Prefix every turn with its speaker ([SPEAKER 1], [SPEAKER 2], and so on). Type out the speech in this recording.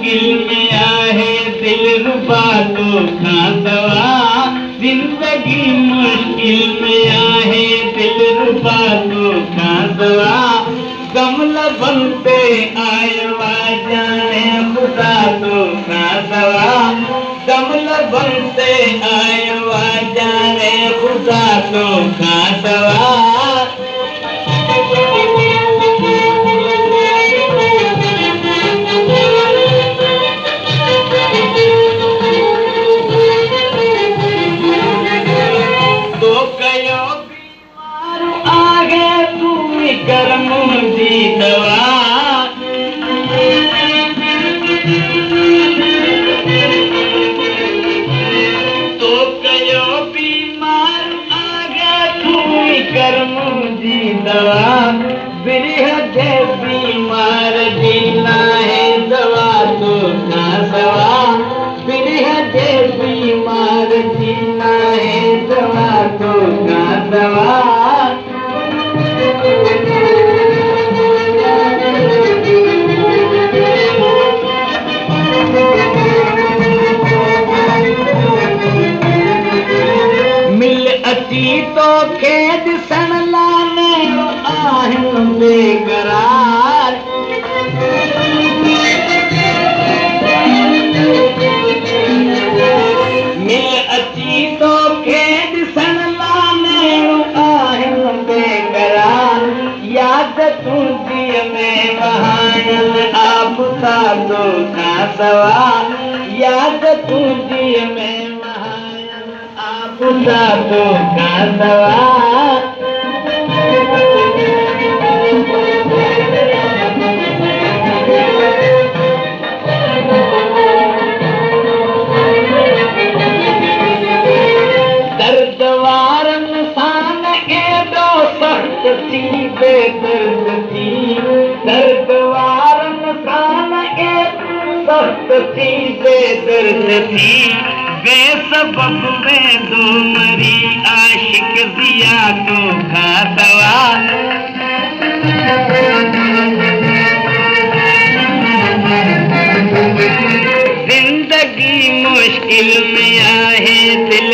[SPEAKER 1] मुश्किल में आहे दिल रुबा तो खा दवा। जिंदगी मुश्किल में आहे दिल रुबा तो खा दवा। कमला बनते आयवा जाने खुदा तो खा दवा। कमला बनते आयवा जाने खुदा तो खा दवा। कर्म जी दवा। तो कयो बीमार आगे तू कर्म जी दवा। बिरह दे बीमार जीना है दवा तो ना दवा। बिरह दे बीमार जीना है दवा तो ना दवा। अची तो खेद सन लाने आहिन बेकरार। मिल अची तो खेद सन लाने आहिन बेकरार। याद तुझी में बहायल आप था तो ना सवा। याद तुझी में खुदा तो का दवा। दर्द वारन सान एडो सख्त थी बेदर्द थी। दर्द वारन सान एडो सख्त थी बेदर्द थी। बेसबब में दो मरी आशिक दिया तो खा दवा। जिंदगी मुश्किल में आहे दिल